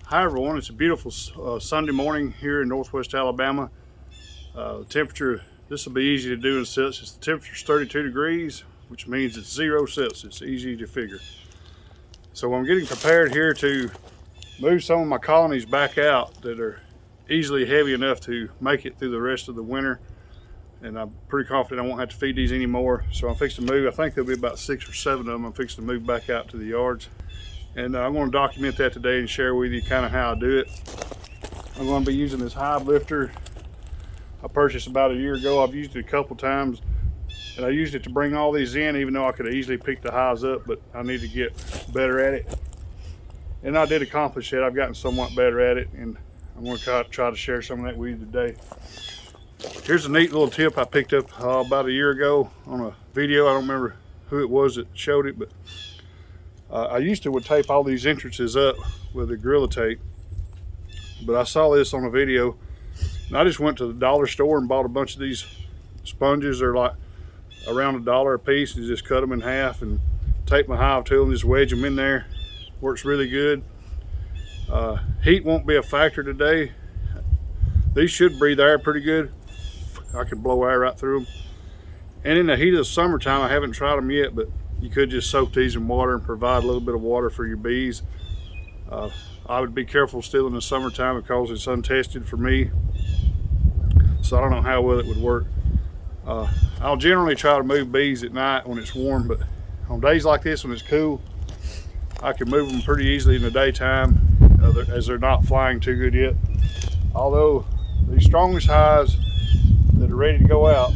Hi everyone, it's a beautiful Sunday morning here in northwest Alabama. The temperature, this will be easy to do in Celsius. The temperature is 32 degrees, which means it's 0 Celsius, easy to figure. So I'm getting prepared here to move some of my colonies back out that are easily heavy enough to make it through the rest of the winter. And I'm pretty confident I won't have to feed these anymore. So I'm fixing to move, I think there'll be about 6 or 7 of them. I'm fixing to move back out to the yards. And I'm going to document that today and share with you kind of how I do it. I'm going to be using this Hive lifter. I purchased about a year ago. I've used it a couple times, and I used it to bring all these in, even though I could have easily picked the hives up, but I need to get better at it. And I did accomplish it. I've gotten somewhat better at it, and I'm going to try to share some of that with you today. Here's a neat little tip I picked up about a year ago on a video. I don't remember who it was that showed it, but I used to would tape all these entrances up with a Gorilla Tape, but I saw this on a video, and I just went to the dollar store and bought a bunch of these sponges. They're like around $1 a piece, and just cut them in half and tape my hive tool and just wedge them in there. Works really good. Heat won't be a factor today. These should breathe air pretty good. I could blow air right through them. And in the heat of the summertime, I haven't tried them yet, but you could just soak these in water and provide a little bit of water for your bees. I would be careful still in the summertime because it's untested for me. So I don't know how well it would work. I'll generally try to move bees at night when it's warm, but on days like this when it's cool, I can move them pretty easily in the daytime as they're not flying too good yet. Although the strongest hives that are ready to go out,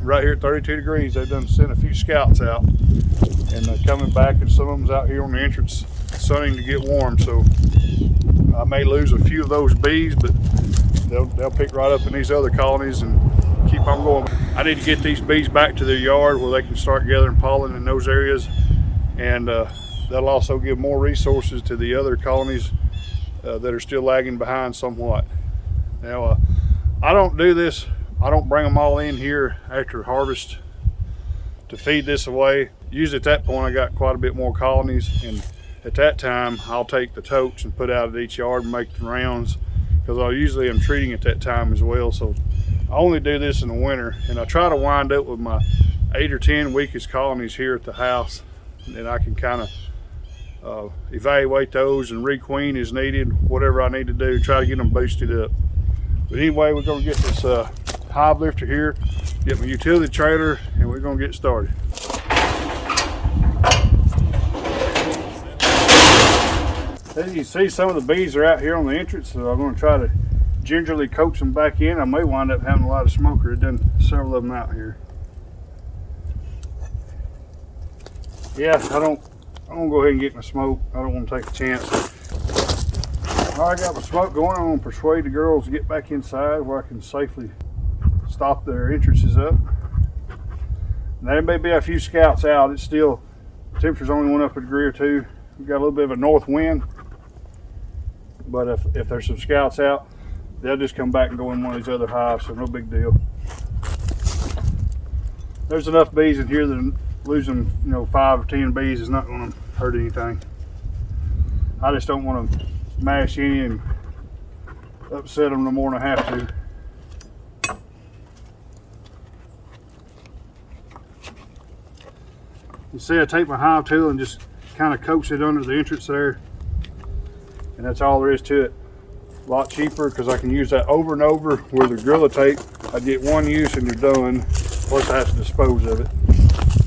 right here at 32 degrees, they've done sent a few scouts out, and they're coming back, and some of them's out here on the entrance sunning to get warm. So I may lose a few of those bees, but they'll pick right up in these other colonies and keep on going. I need to get these bees back to their yard where they can start gathering pollen in those areas, and that'll also give more resources to the other colonies that are still lagging behind somewhat. Now, I don't do this. I don't bring them all in here after harvest to feed this away. Usually at that point I got quite a bit more colonies, and at that time I'll take the totes and put out at each yard and make the rounds, because I usually am treating at that time as well. So I only do this in the winter, and I try to wind up with my 8 or 10 weakest colonies here at the house, and I can kind of evaluate those and requeen as needed, whatever I need to do, try to get them boosted up. But anyway, we're going to get this hive lifter here, get my utility trailer, and we're going to get started. As you can see, some of the bees are out here on the entrance, so I'm going to try to gingerly coax them back in. I may wind up having a lot of smoke. There's done several of them out here. Yeah, I'm going to go ahead and get my smoke. I don't want to take a chance. All right, I got my smoke going. I'm going to persuade the girls to get back inside where I can safely stop their entrances up. Now, there may be a few scouts out. It's still, the temperature's only went up a degree or two. We've got a little bit of a north wind, but if there's some scouts out, they'll just come back and go in one of these other hives, so no big deal. There's enough bees in here that losing 5 or 10 bees is not going to hurt anything. I just don't want to mash any and upset them no more than I have to. You see, I take my hive tool and just kind of coax it under the entrance there, and that's all there is to it. A lot cheaper because I can use that over and over. Where the Gorilla Tape, I get one use and you're done, plus I have to dispose of it.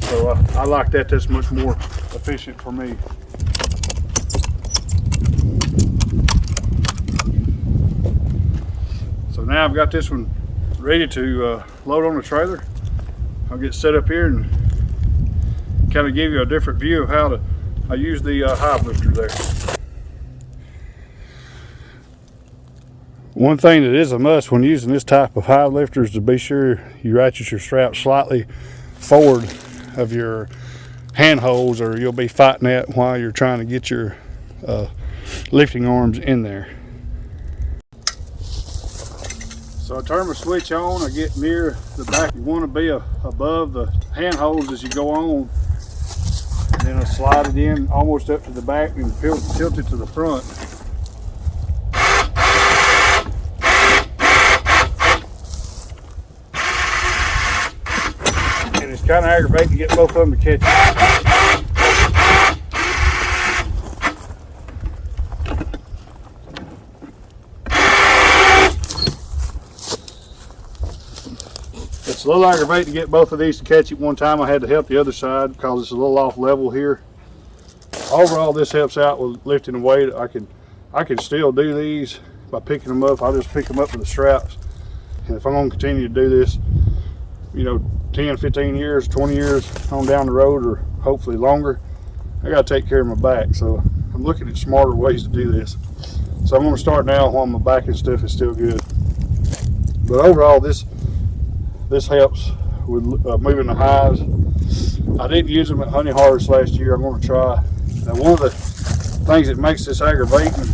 So I like that. That's much more efficient for me. So now I've got this one ready to load on the trailer. I'll get set up here and kind of give you a different view of how I use the hive lifter there. One thing that is a must when using this type of hive lifter is to be sure you ratchet your strap slightly forward of your hand holes, or you'll be fighting that while you're trying to get your lifting arms in there. So I turn my switch on, I get near the back. You want to be above the hand holes as you go on, and then I slide it in almost up to the back and tilt it to the front. kind of aggravating to get both of them to catch it. It's a little aggravating to get both of these to catch it one time. I had to help the other side because it's a little off level here. Overall, this helps out with lifting the weight. I can still do these by picking them up. I'll just pick them up with the straps. And if I'm going to continue to do this, you know, 10, 15 years, 20 years on down the road, or hopefully longer, I got to take care of my back. So I'm looking at smarter ways to do this. So I'm going to start now while my back and stuff is still good. But overall, this helps with moving the hives. I didn't use them at honey harvest last year. I'm going to try. Now, one of the things that makes this aggravating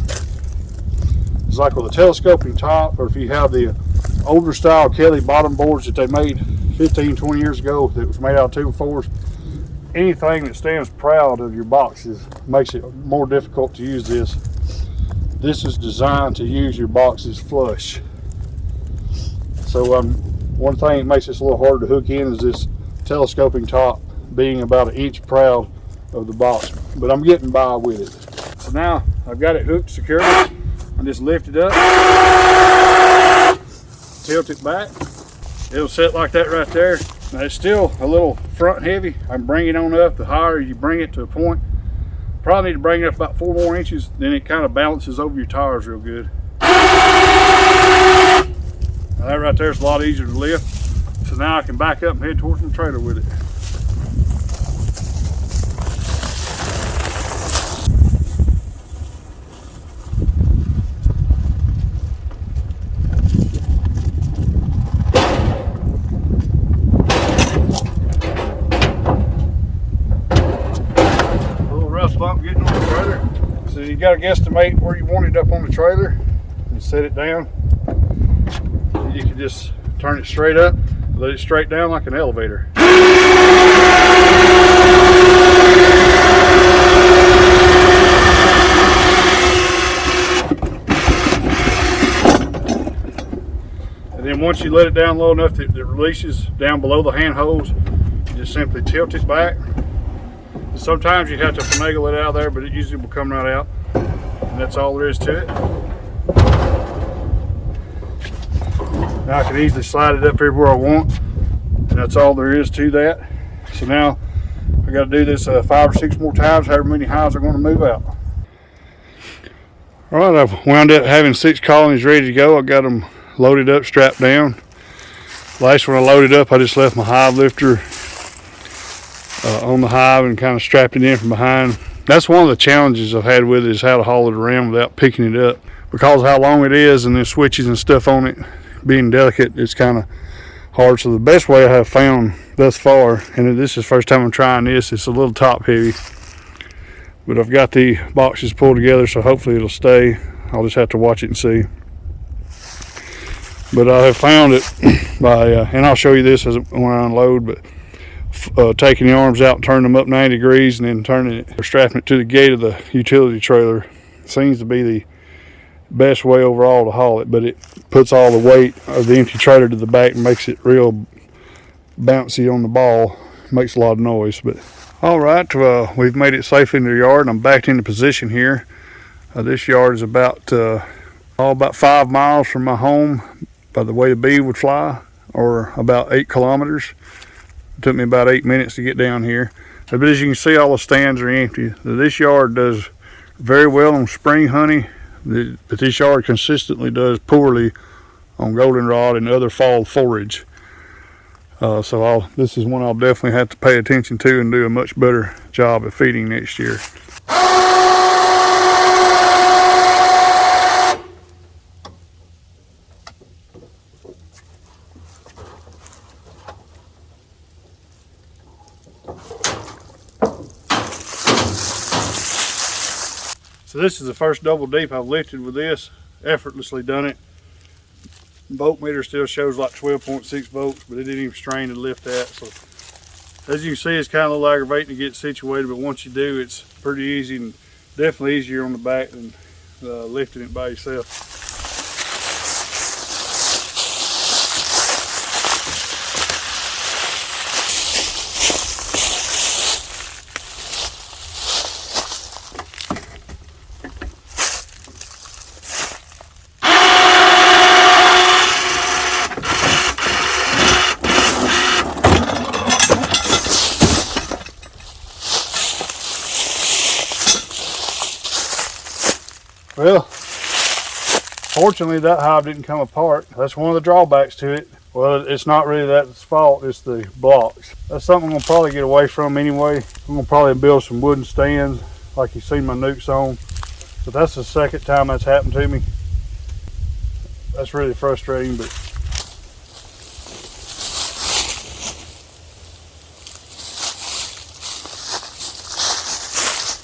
is like with a telescoping top, or if you have the older style Kelly bottom boards that they made 15, 20 years ago that was made out of 2x4s, anything that stands proud of your boxes makes it more difficult to use this. This is designed to use your boxes flush. So one thing that makes this a little harder to hook in is this telescoping top being about 1 inch proud of the box, but I'm getting by with it. So now I've got it hooked securely. I just lift it up, tilt it back. It'll sit like that right there. Now it's still a little front heavy. I can bring it on up. The higher you bring it to a point, probably need to bring it up about 4 more inches, then it kind of balances over your tires real good. Now that right there is a lot easier to lift. So now I can back up and head towards my trailer with it. A little rough bump getting on the trailer. So you got to guesstimate where you want it up on the trailer and set it down. You can just turn it straight up, let it straight down like an elevator. And then once you let it down low enough that it releases down below the hand hose, you just simply tilt it back. Sometimes you have to finagle it out of there, but it usually will come right out. And that's all there is to it. Now I can easily slide it up here where I want, and that's all there is to that. So now I got to do this 5 or 6 more times, however many hives are going to move out. All right, I've wound up having 6 colonies ready to go. I got them loaded up, strapped down. Last one I loaded up, I just left my hive lifter on the hive and kind of strapped it in from behind. That's one of the challenges I've had with it, is how to haul it around without picking it up. Because of how long it is and the switches and stuff on it being delicate, it's kind of hard. So the best way I have found thus far, and this is the first time I'm trying this, it's a little top heavy, but I've got the boxes pulled together, so hopefully it'll stay. I'll just have to watch it and see. But I have found it by, and I'll show you this when I unload, but taking the arms out and turning them up 90 degrees and then turning it, or strapping it to the gate of the utility trailer seems to be the best way overall to haul it. But it puts all the weight of the empty trailer to the back and makes it real bouncy on the ball. Makes a lot of noise. But all right, we've made it safely in the yard, and I'm backed into position here. This yard is about 5 miles from my home by the way the bee would fly, or about 8 kilometers. It took me about 8 minutes to get down here. But as you can see, all the stands are empty. This yard does very well on spring honey, but this yard consistently does poorly on goldenrod and other fall forage. So this is one I'll definitely have to pay attention to and do a much better job of feeding next year. So this is the first double deep I've lifted with this. Effortlessly done it. Volt meter still shows like 12.6 volts, but it didn't even strain to lift that. So as you can see, it's kind of a little aggravating to get situated, but once you do, it's pretty easy, and definitely easier on the back than lifting it by yourself. Well, fortunately that hive didn't come apart. That's one of the drawbacks to it. Well, it's not really that's fault, it's the blocks. That's something I'm gonna probably get away from anyway. I'm gonna probably build some wooden stands like you see my nukes on. But that's the second time that's happened to me. That's really frustrating, but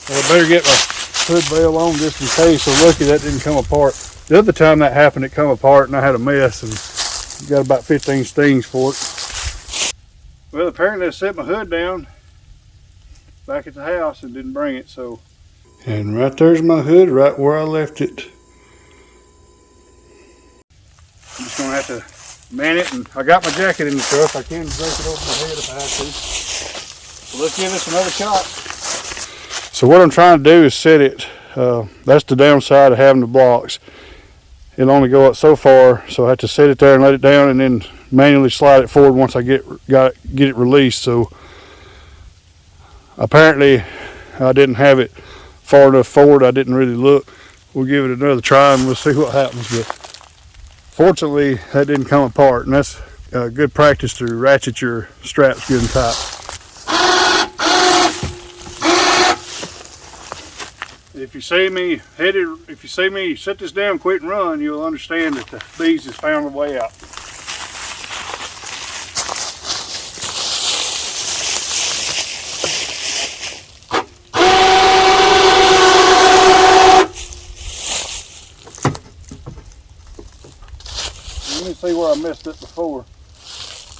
I better get my hood veil on just in case. So lucky that didn't come apart. The other time that happened, it come apart and I had a mess and got about 15 stings for it. Well, apparently I set my hood down back at the house and didn't bring it, so. And right there's my hood, right where I left it. I'm just gonna have to man it, and I got my jacket in the truck. I can drape it over my head if I have to. So let's give this another shot. So what I'm trying to do is set it. That's the downside of having the blocks. It'll only go up so far, so I have to set it there and let it down, and then manually slide it forward once I get it released. So apparently I didn't have it far enough forward. I didn't really look. We'll give it another try and we'll see what happens. But fortunately that didn't come apart, and that's good practice to ratchet your straps good and tight. If you see me set this down, quit and run, you'll understand that the bees has found a way out. Let me see where I messed up before.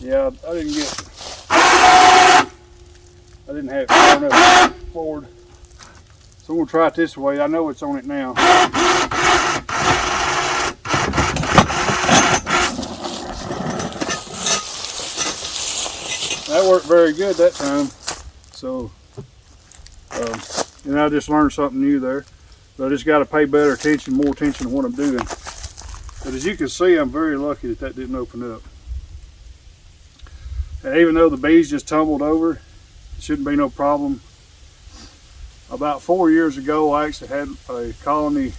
Yeah, I didn't have it far enough forward. So I'm going to try it this way. I know it's on it now. That worked very good that time. So, and I just learned something new there. But I just got to pay better attention, more attention to what I'm doing. But as you can see, I'm very lucky that that didn't open up. And even though the bees just tumbled over, it shouldn't be no problem. About 4 years ago, I actually had a colony.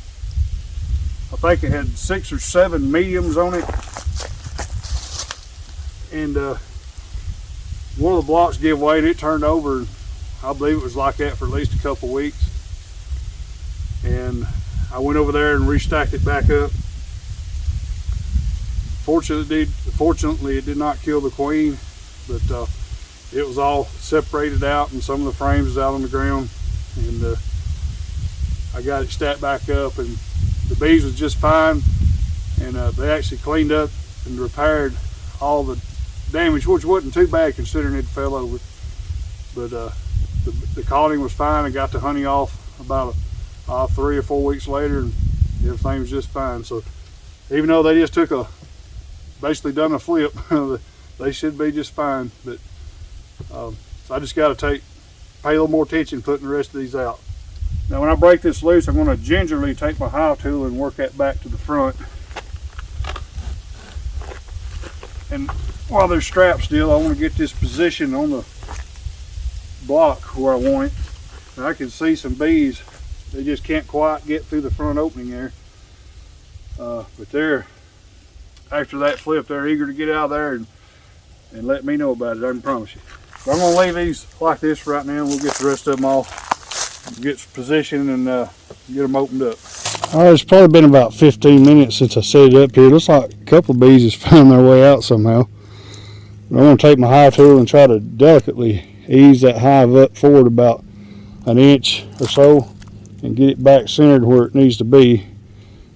I think it had 6 or 7 mediums on it. And one of the blocks gave way and it turned over. I believe it was like that for at least a couple weeks. And I went over there and restacked it back up. Fortunately, it did not kill the queen, but it was all separated out and some of the frames was out on the ground. And I got it stacked back up, and the bees was just fine, and they actually cleaned up and repaired all the damage, which wasn't too bad considering it fell over. But the colony was fine. I got the honey off about 3 or 4 weeks later, and everything was just fine. So even though they just took basically done a flip, they should be just fine. But so I just got to pay a little more attention putting the rest of these out. Now when I break this loose, I'm going to gingerly take my hive tool and work that back to the front. And while they're strapped still, I want to get this position on the block where I want it. And I can see some bees, they just can't quite get through the front opening there. But they're, after that flip, they're eager to get out of there and let me know about it, I can promise you. So I'm going to leave these like this right now, and we'll get the rest of them off, get some position, and get them opened up. All right, it's probably been about 15 minutes since I set it up here. It looks like a couple of bees has found their way out somehow. But I'm going to take my hive tool and try to delicately ease that hive up forward about an inch or so and get it back centered where it needs to be.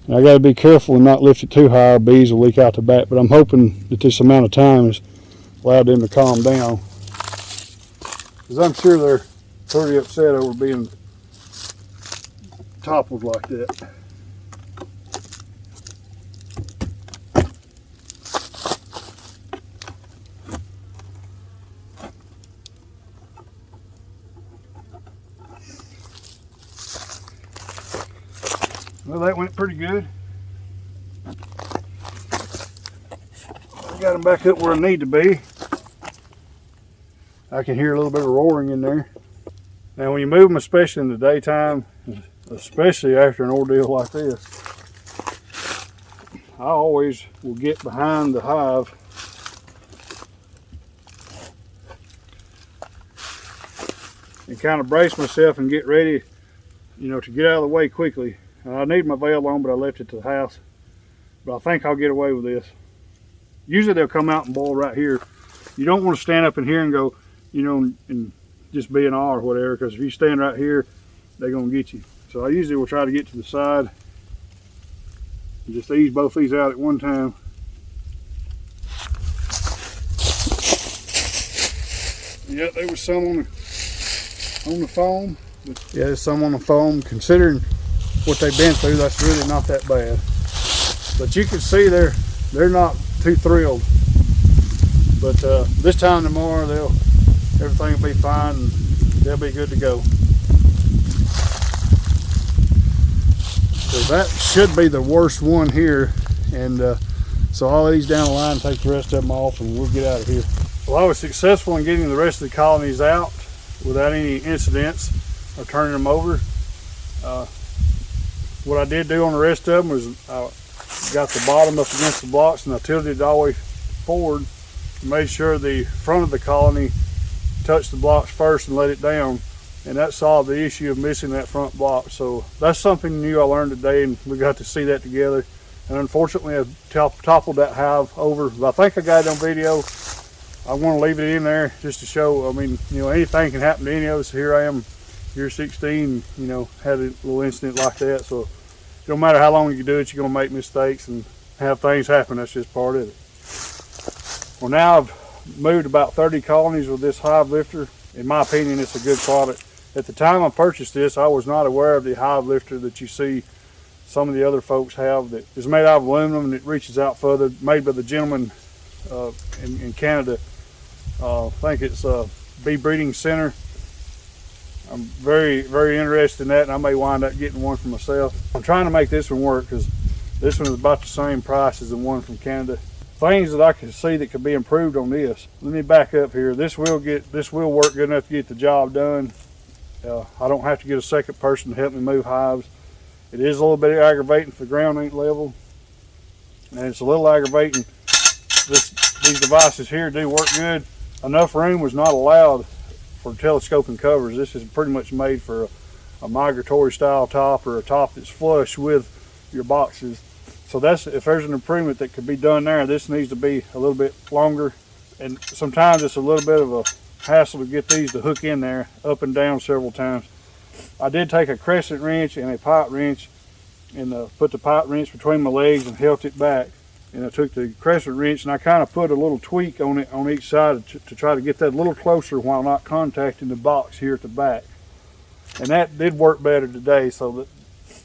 And I got to be careful and not lift it too high, or bees will leak out the back. But I'm hoping that this amount of time has allowed them to calm down, because I'm sure they're pretty upset over being toppled like that. Well, that went pretty good. I got them back up where I need to be. I can hear a little bit of roaring in there. Now when you move them, especially in the daytime, especially after an ordeal like this. I always will get behind the hive and kind of brace myself and get ready, you know, to get out of the way quickly. I need my veil on, but I left it to the house. But I think I'll get away with this. Usually they'll come out and boil right here. You don't want to stand up in here and go, you know, and just be an awe or whatever, because if you stand right here, they're going to get you. So I usually will try to get to the side and just ease both these out at one time. Yeah, there was some on the foam. Yeah, there's some on the foam. Considering what they've been through, that's really not that bad. But you can see they're not too thrilled. But this time tomorrow, everything will be fine and they'll be good to go. So that should be the worst one here, and so I'll ease down the line and take the rest of them off and we'll get out of here. Well, I was successful in getting the rest of the colonies out without any incidents or turning them over. What I did do on the rest of them was I got the bottom up against the blocks and I tilted it all the way forward and made sure the front of the colony touched the blocks first and let it down. And that solved the issue of missing that front block. So that's something new I learned today, and we got to see that together. And unfortunately, I toppled that hive over, but I think I got it on video. I want to leave it in there just to show, I mean, you know, anything can happen to any of us. Here I am, year 16, you know, had a little incident like that. So no matter how long you do it, you're going to make mistakes and have things happen. That's just part of it. Well, now I've moved about 30 colonies with this hive lifter. In my opinion, it's a good product. At the time I purchased this, I was not aware of the hive lifter that you see some of the other folks have that is made out of aluminum and it reaches out further, made by the gentleman in Canada. I think it's Bee Breeding Center. I'm very, very interested in that, and I may wind up getting one for myself. I'm trying to make this one work because this one is about the same price as the one from Canada. Things that I can see that could be improved on this. Let me back up here. This will work good enough to get the job done. I don't have to get a second person to help me move hives. It is a little bit aggravating if the ground ain't level, and it's a little aggravating. These devices here do work good. Enough room was not allowed for telescoping covers. This is pretty much made for a migratory style top, or a top that's flush with your boxes. So that's, if there's an improvement that could be done there, this needs to be a little bit longer. And sometimes it's a little bit of a hassle to get these to hook in there up and down several times. I did take a crescent wrench and a pipe wrench and put the pipe wrench between my legs and held it back. And I took the crescent wrench and I kind of put a little tweak on it on each side to try to get that a little closer while not contacting the box here at the back. And that did work better today, so that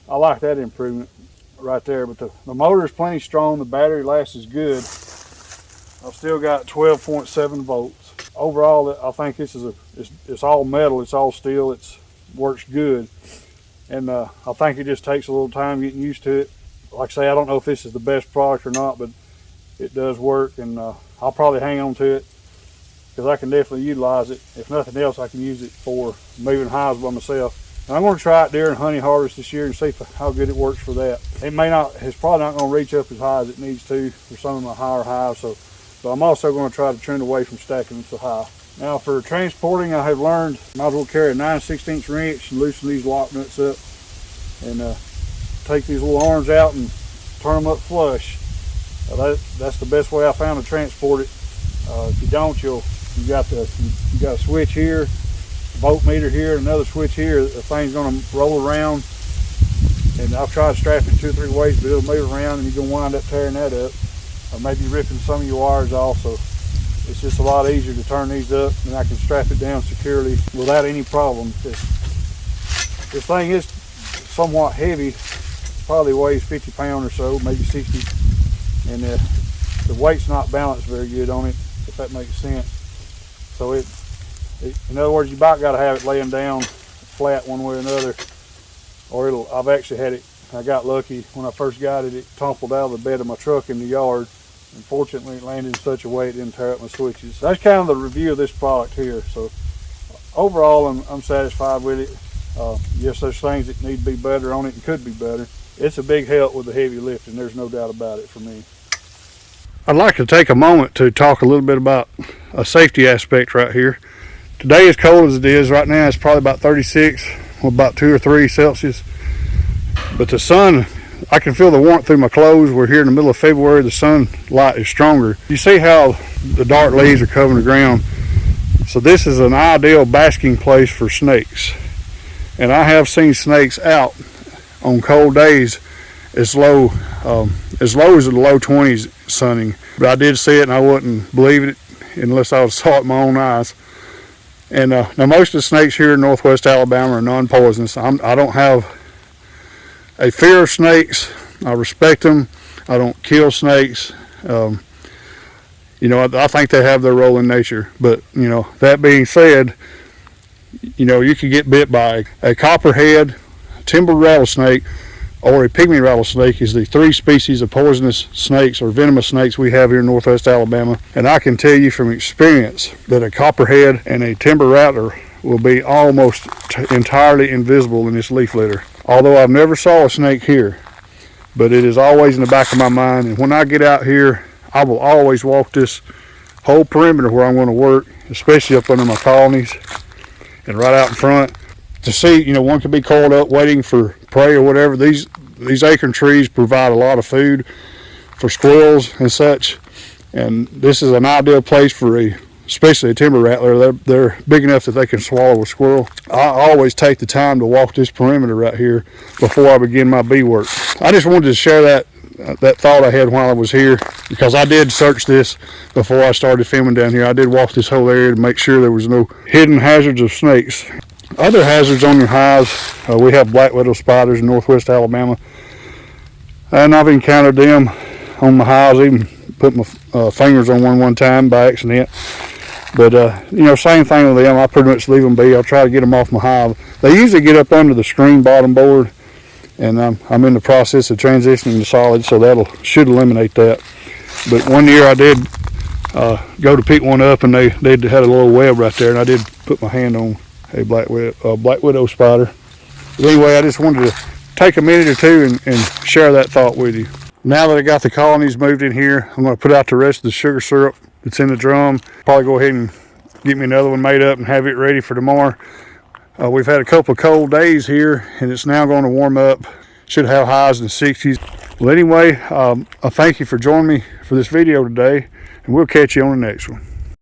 I like that improvement right there. But the motor is plenty strong, the battery lasts is good. I've still got 12.7 volts. Overall, I think this is it's all metal, it's all steel, it works good. And I think it just takes a little time getting used to it. Like I say, I don't know if this is the best product or not, but it does work, and I'll probably hang on to it because I can definitely utilize it. If nothing else, I can use it for moving hives by myself. And I'm going to try it during honey harvest this year and see how good it works for that. It's probably not going to reach up as high as it needs to for some of my higher hives, so I'm also going to try to trend away from stacking them so high. Now for transporting, I have learned I might as well carry a 9/16 wrench and loosen these lock nuts up and take these little arms out and turn them up flush. That's the best way I found to transport it. If you don't, you got a switch here, a voltmeter here, another switch here. The thing's going to roll around, and I've tried to strap it 2 or 3 ways, but it'll move around, and you're going to wind up tearing that up, or maybe ripping some of your wires off. So it's just a lot easier to turn these up, and I can strap it down securely without any problem. This thing is somewhat heavy. Probably weighs 50 pounds or so, maybe 60, and the weight's not balanced very good on it, if that makes sense. So in other words, you about got to have it laying down flat one way or another, or I've actually had it. I got lucky when I first got it. It tumbled out of the bed of my truck in the yard. Unfortunately, it landed in such a way it didn't tear up my switches. So that's kind of the review of this product here. So overall, I'm satisfied with it. Yes, there's things that need to be better on it and could be better. It's a big help with the heavy lifting, there's no doubt about it for me. I'd like to take a moment to talk a little bit about a safety aspect right here. Today, as cold as it is right now, it's probably about 36, or about 2 or 3 Celsius. But the sun, I can feel the warmth through my clothes. We're here in the middle of February, the sunlight is stronger. You see how the dark leaves are covering the ground. So this is an ideal basking place for snakes. And I have seen snakes out on cold days as low as the low 20s sunning. But I did see it and I wouldn't believe it unless I saw it with my own eyes. And now most of the snakes here in northwest Alabama are non-poisonous. I don't have a fear of snakes. I respect them. I don't kill snakes. You know, I think they have their role in nature. But, you know, that being said, you know, you can get bit by a copperhead, timber rattlesnake, or a pygmy rattlesnake is the 3 species of poisonous snakes or venomous snakes we have here in northwest Alabama. And I can tell you from experience that a copperhead and a timber rattler will be almost entirely invisible in this leaf litter. Although I've never saw a snake here, but it is always in the back of my mind. And when I get out here, I will always walk this whole perimeter where I'm going to work, especially up under my colonies and right out in front. To see, you know, one could be coiled up waiting for prey or whatever. These acorn trees provide a lot of food for squirrels and such, and this is an ideal place for especially a timber rattler. They're big enough that they can swallow a squirrel. I always take the time to walk this perimeter right here before I begin my bee work. I just wanted to share that thought I had while I was here, because I did search this before I started filming down here. I did walk this whole area to make sure there was no hidden hazards of snakes. Other hazards on your hives, we have black widow spiders in northwest Alabama, and I've encountered them on my hives. Even put my fingers on one time by accident. But you know, same thing with them. I pretty much leave them be. I'll try to get them off my hive. They usually get up under the screen bottom board, and I'm in the process of transitioning to solid, so should eliminate that. But one year I did go to pick one up, and they had a little web right there, and I did put my hand on a black widow spider. But anyway, I just wanted to take a minute or two and share that thought with you. Now that I got the colonies moved in here, I'm going to put out the rest of the sugar syrup that's in the drum. Probably go ahead and get me another one made up and have it ready for tomorrow. We've had a couple of cold days here, and it's now going to warm up. Should have highs in the 60s. Well, anyway, I thank you for joining me for this video today, and we'll catch you on the next one.